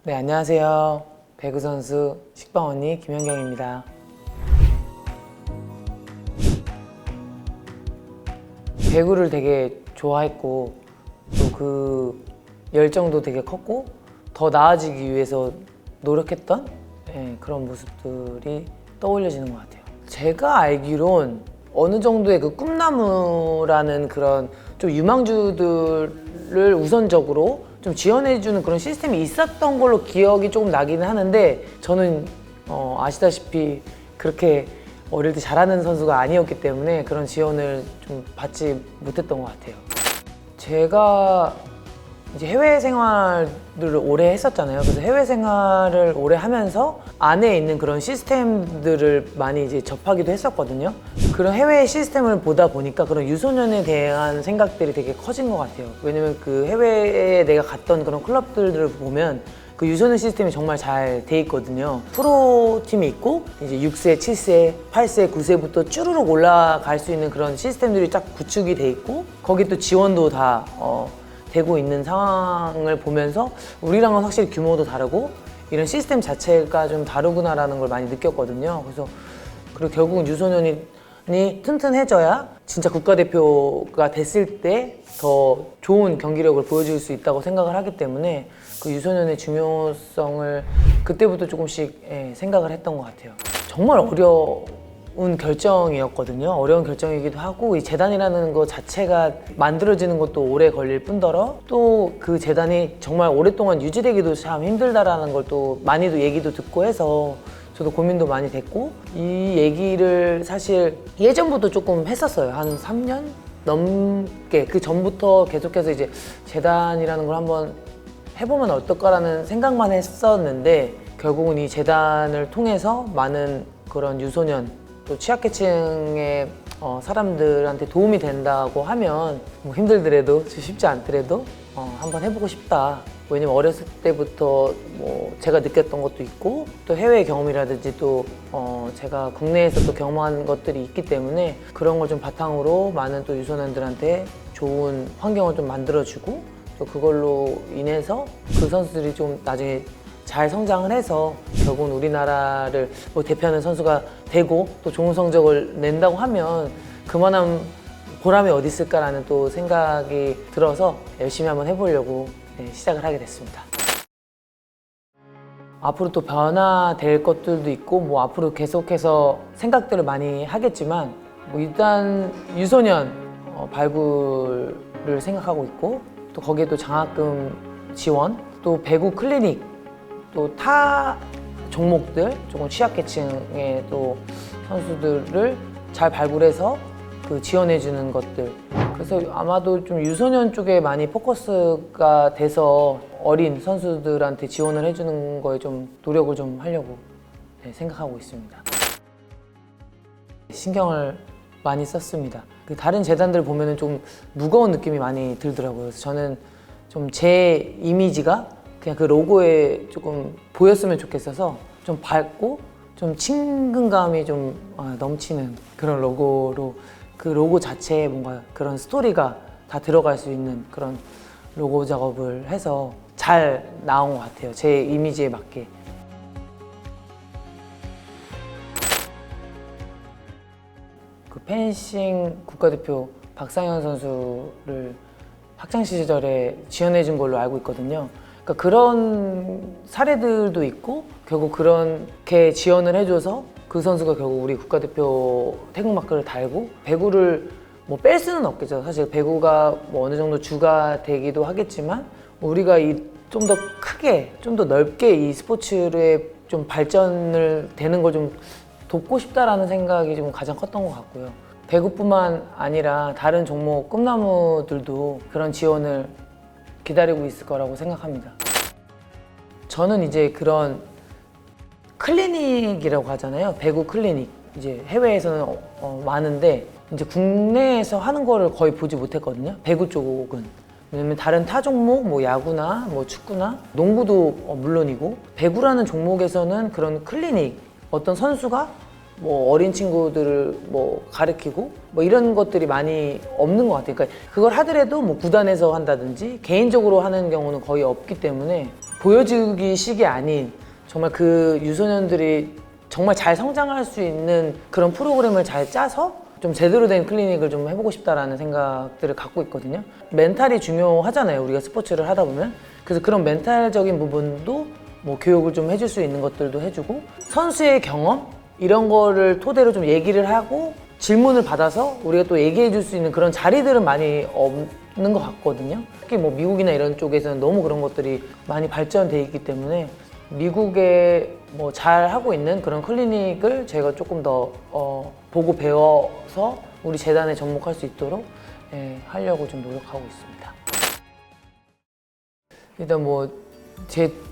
네, 안녕하세요. 배구 선수 식빵 언니 김현경입니다. 배구를 되게 좋아했고 또 그 열정도 되게 컸고 더 나아지기 위해서 노력했던 그런 모습들이 떠올려지는 것 같아요. 제가 알기론 어느 정도의 그 꿈나무라는 그런 좀 유망주들을 우선적으로 좀 지원해주는 그런 시스템이 있었던 걸로 기억이 조금 나기는 하는데 저는 아시다시피 그렇게 어릴 때 잘하는 선수가 아니었기 때문에 그런 지원을 좀 받지 못했던 것 같아요. 제가 이제 해외 생활을 오래 했었잖아요. 그래서 해외 생활을 오래 하면서 안에 있는 그런 시스템들을 많이 이제 접하기도 했었거든요. 그런 해외 시스템을 보다 보니까 그런 유소년에 대한 생각들이 되게 커진 것 같아요. 왜냐면 그 해외에 내가 갔던 그런 클럽들을 보면 그 유소년 시스템이 정말 잘 돼 있거든요. 프로팀이 있고 이제 6세, 7세, 8세, 9세부터 쭈루룩 올라갈 수 있는 그런 시스템들이 딱 구축이 돼 있고 거기 또 지원도 다 되고 있는 상황을 보면서 우리랑은 확실히 규모도 다르고 이런 시스템 자체가 좀 다르구나라는 걸 많이 느꼈거든요. 그리고 결국은 유소년이 튼튼해져야 진짜 국가대표가 됐을 때 더 좋은 경기력을 보여줄 수 있다고 생각을 하기 때문에 그 유소년의 중요성을 그때부터 조금씩 생각을 했던 것 같아요. 정말 어려운 결정이었거든요. 어려운 결정이기도 하고 이 재단이라는 것 자체가 만들어지는 것도 오래 걸릴 뿐더러 또 그 재단이 정말 오랫동안 유지되기도 참 힘들다라는 걸 또 많이도 얘기도 듣고 해서 저도 고민도 많이 됐고 이 얘기를 사실 예전부터 조금 했었어요. 한 3년 넘게 그 전부터 계속해서 이제 재단이라는 걸 한번 해보면 어떨까라는 생각만 했었는데 결국은 이 재단을 통해서 많은 그런 유소년 또 취약계층의 사람들한테 도움이 된다고 하면 뭐 힘들더라도 쉽지 않더라도 한번 해보고 싶다. 왜냐면 어렸을 때부터 뭐 제가 느꼈던 것도 있고 또 해외 경험이라든지 또 제가 국내에서 또 경험한 것들이 있기 때문에 그런 걸 좀 바탕으로 많은 또 유소년들한테 좋은 환경을 좀 만들어주고 또 그걸로 인해서 그 선수들이 좀 나중에 잘 성장을 해서 결국은 우리나라를 뭐 대표하는 선수가 되고 또 좋은 성적을 낸다고 하면 그만한 보람이 어디 있을까라는 또 생각이 들어서 열심히 한번 해보려고 시작을 하게 됐습니다. 앞으로 또 변화될 것들도 있고 뭐 앞으로 계속해서 생각들을 많이 하겠지만 뭐 일단 유소년 발굴을 생각하고 있고 또 거기에 또 장학금 지원 또 배구 클리닉 또 타 종목들 조금 취약계층의 또 선수들을 잘 발굴해서 그 지원해주는 것들 그래서 아마도 좀 유소년 쪽에 많이 포커스가 돼서 어린 선수들한테 지원을 해주는 거에 좀 노력을 좀 하려고 생각하고 있습니다. 신경을 많이 썼습니다. 그 다른 재단들 보면은 좀 무거운 느낌이 많이 들더라고요. 그래서 저는 좀 제 이미지가 그냥 그 로고에 조금 보였으면 좋겠어서 좀 밝고 좀 친근감이 좀 넘치는 그런 로고로 그 로고 자체에 뭔가 그런 스토리가 다 들어갈 수 있는 그런 로고 작업을 해서 잘 나온 것 같아요. 제 이미지에 맞게. 그 펜싱 국가대표 박상현 선수를 학창 시절에 지원해 준 걸로 알고 있거든요. 그러니까 그런 사례들도 있고 결국 그렇게 지원을 해줘서 그 선수가 결국 우리 국가대표 태극마크를 달고 배구를 뭐 뺄 수는 없겠죠. 사실 배구가 뭐 어느 정도 주가 되기도 하겠지만 우리가 좀 더 크게 좀 더 넓게 이 스포츠의 좀 발전을 되는 걸 좀 돕고 싶다라는 생각이 좀 가장 컸던 것 같고요. 배구뿐만 아니라 다른 종목 꿈나무들도 그런 지원을 기다리고 있을 거라고 생각합니다. 저는 이제 그런 클리닉이라고 하잖아요. 배구 클리닉. 이제 해외에서는 많은데 이제 국내에서 하는 거를 거의 보지 못했거든요. 배구 쪽은. 왜냐면 다른 타 종목, 뭐 야구나 뭐 축구나 농구도 물론이고 배구라는 종목에서는 그런 클리닉 어떤 선수가 뭐 어린 친구들을 뭐 가르치고 뭐 이런 것들이 많이 없는 것 같아요. 그러니까 그걸 하더라도 뭐 구단에서 한다든지 개인적으로 하는 경우는 거의 없기 때문에 보여주기 식이 아닌 정말 그 유소년들이 정말 잘 성장할 수 있는 그런 프로그램을 잘 짜서 좀 제대로 된 클리닉을 좀 해보고 싶다라는 생각들을 갖고 있거든요. 멘탈이 중요하잖아요, 우리가 스포츠를 하다 보면. 그래서 그런 멘탈적인 부분도 뭐 교육을 좀 해줄 수 있는 것들도 해주고, 선수의 경험 이런 거를 토대로 좀 얘기를 하고 질문을 받아서 우리가 또 얘기해 줄 수 있는 그런 자리들은 많이 없는 것 같거든요. 특히 뭐 미국이나 이런 쪽에서는 너무 그런 것들이 많이 발전돼 있기 때문에 미국에 뭐 잘 하고 있는 그런 클리닉을 제가 조금 더 보고 배워서 우리 재단에 접목할 수 있도록 하려고 좀 노력하고 있습니다. 일단 뭐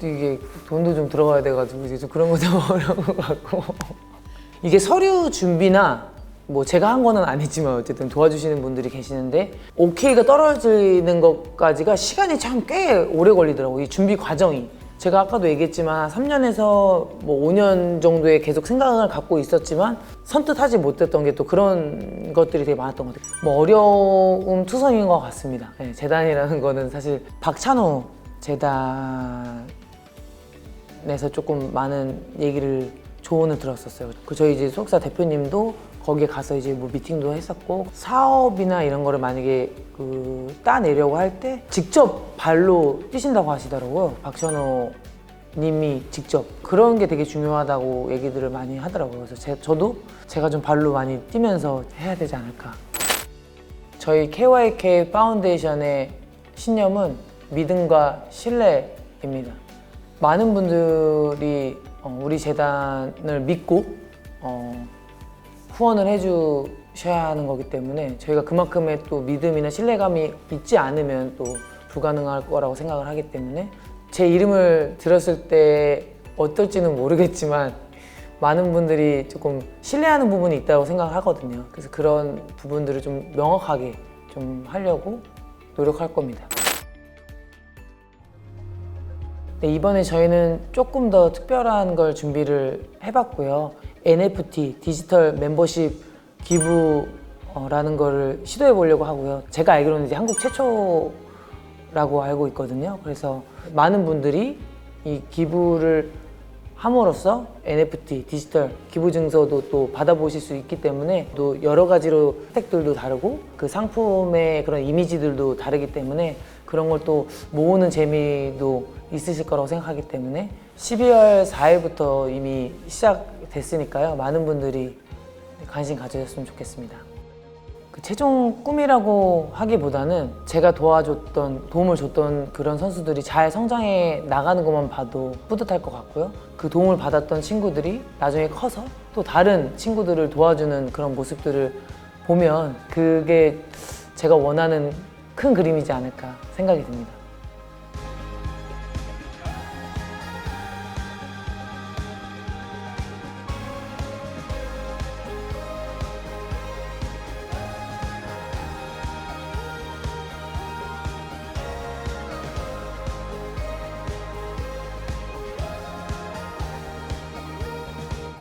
이게 돈도 좀 들어가야 돼가지고 이제 좀 그런 거 좀 어려운 것 같고 이게 서류 준비나 뭐 제가 한 거는 아니지만 어쨌든 도와주시는 분들이 계시는데 오케이가 떨어지는 것까지가 시간이 참 꽤 오래 걸리더라고요. 이 준비 과정이. 제가 아까도 얘기했지만 3년에서 뭐 5년 정도의 계속 생각을 갖고 있었지만 선뜻 하지 못했던 게 또 그런 것들이 되게 많았던 것 같아요. 뭐 어려움 투성인 것 같습니다. 네, 재단이라는 거는 사실 박찬호 재단에서 조금 많은 얘기를 조언을 들었었어요. 저희 이제 소속사 대표님도 거기에 가서 이제 뭐 미팅도 했었고, 사업이나 이런 거를 만약에 따내려고 할 때 직접 발로 뛰신다고 하시더라고요. 박찬호 님이 직접. 그런 게 되게 중요하다고 얘기들을 많이 하더라고요. 그래서 저도 제가 좀 발로 많이 뛰면서 해야 되지 않을까. 저희 KYK 파운데이션의 신념은 믿음과 신뢰입니다. 많은 분들이 우리 재단을 믿고 후원을 해주셔야 하는 거기 때문에 저희가 그만큼의 또 믿음이나 신뢰감이 있지 않으면 또 불가능할 거라고 생각을 하기 때문에 제 이름을 들었을 때 어떨지는 모르겠지만 많은 분들이 조금 신뢰하는 부분이 있다고 생각을 하거든요. 그래서 그런 부분들을 좀 명확하게 좀 하려고 노력할 겁니다. 네, 이번에 저희는 조금 더 특별한 걸 준비를 해봤고요. NFT, 디지털 멤버십 기부라는 거를 시도해 보려고 하고요. 제가 알기로는 이제 한국 최초라고 알고 있거든요. 그래서 많은 분들이 이 기부를 함으로써 NFT, 디지털 기부 증서도 또 받아보실 수 있기 때문에 또 여러 가지로 혜택들도 다르고 그 상품의 그런 이미지들도 다르기 때문에 그런 걸 또 모으는 재미도 있으실 거라고 생각하기 때문에 12월 4일부터 이미 시작됐으니까요. 많은 분들이 관심 가져줬으면 좋겠습니다. 그 최종 꿈이라고 하기보다는 제가 도움을 줬던 그런 선수들이 잘 성장해 나가는 것만 봐도 뿌듯할 것 같고요. 그 도움을 받았던 친구들이 나중에 커서 또 다른 친구들을 도와주는 그런 모습들을 보면 그게 제가 원하는 큰 그림이지 않을까 생각이 듭니다.